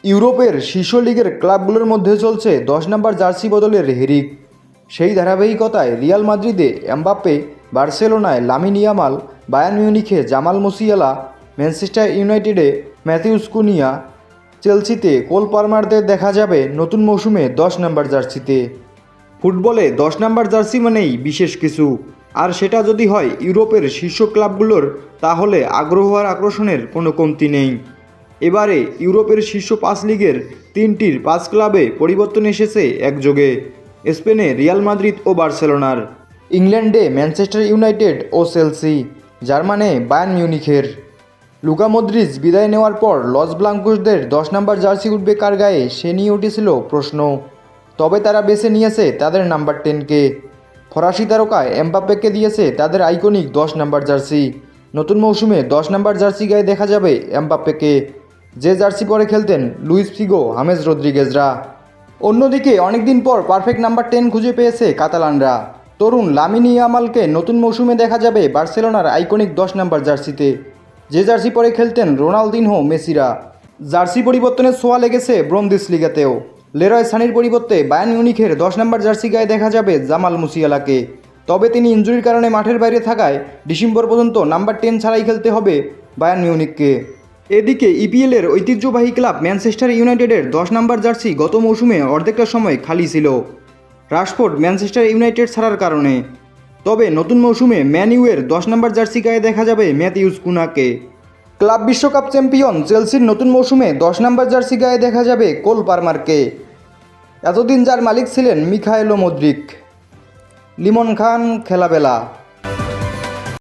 ইউরোপের শীর্ষ লিগের ক্লাবগুলোর মধ্যে চলছে 10 নম্বর জার্সি বদলের হিড়িক। সেই ধারাবাহিকতায় রিয়াল মাদ্রিদে এমবাপ্পে, বার্সেলোনায় লামিন ইয়ামাল, বায়ার্ন মিউনিখে জামাল মুসিয়ালা, ম্যানচেস্টার ইউনাইটেডে ম্যাথিউস কুনিয়া, চেলসিতে কোল পালমারদের দেখা যাবে নতুন মৌসুমে 10 নম্বর জার্সিতে। ফুটবলে 10 নম্বর জার্সি মানেই বিশেষ কিছু, আর সেটা যদি হয় ইউরোপের শীর্ষ ক্লাবগুলোর, তাহলে আগ্রহ আর আকর্ষণের কোনো কমতি নেই। এবারে ইউরোপের শীর্ষ 5 লিগের 3টির 5 ক্লাবে পরিবর্তন এসেছে একযোগে। স্পেনে রিয়াল মাদ্রিদ ও বার্সেলোনার, ইংল্যান্ডে ম্যানচেস্টার ইউনাইটেড ও চেলসি, জার্মানে বায়ার্ন মিউনিখের। লুকা মদ্রিচ বিদায় নেওয়ার পর লস ব্লাঙ্কোসদের 10 নম্বর জার্সি উঠবে কার গায়ে, সে নিয়ে উঠেছিল প্রশ্ন। তবে তারা বেছে নিয়েছে তাদের নাম্বার 10কে। ফরাসি তারকা এমবাপ্পেকে দিয়েছে তাদের আইকনিক 10 নম্বর জার্সি। নতুন মৌসুমে 10 নম্বর জার্সি গায়ে দেখা যাবে এমবাপ্পেকে, যে জার্সি পরে খেলতেন লুইস ফিগো, হামেস রদ্রিগেজরা। অন্যদিকে অনেকদিন পর পারফেক্ট নাম্বার 10 খুঁজে পেয়েছে কাতালানরা। তরুণ লামিন ইয়ামালকে নতুন মৌসুমে দেখা যাবে বার্সেলোনার আইকনিক 10 নম্বর জার্সিতে, যে জার্সি পরে খেলতেন রোনালদিনহো, মেসিরা। জার্সি পরিবর্তনের ছোঁয়া লেগেছে বুন্দেসলিগাতেও। লেরয় সানির পরিবর্তে বায়ার্ন মিউনিখের 10 নম্বর জার্সি গায়ে দেখা যাবে জামাল মুসিয়ালাকে। তবে তিনি ইনজুরির কারণে মাঠের বাইরে থাকায় ডিসেম্বর পর্যন্ত নাম্বার 10 ছাড়াই খেলতে হবে বায়ার্ন মিউনিখকে। এদিকে ইপিএলের ঐতিহ্যবাহী ক্লাব ম্যানচেস্টার ইউনাইটেডের 10 নম্বর জার্সি গত মৌসুমে অর্ধেকটা সময় খালি ছিল রাশফোর্ড ম্যানচেস্টার ইউনাইটেড ছাড়ার কারণে। তবে নতুন মৌসুমে ম্যান ইউয়ের 10 নম্বর জার্সি গায়ে দেখা যাবে ম্যাথিউস কুনাকে। ক্লাব বিশ্বকাপ চ্যাম্পিয়ন চেলসির নতুন মৌসুমে 10 নম্বর জার্সি গায়ে দেখা যাবে কোল পালমারকে, এতদিন যার মালিক ছিলেন মিখায়েলো মদ্রিক। লিমন খান, খেলাবেলা।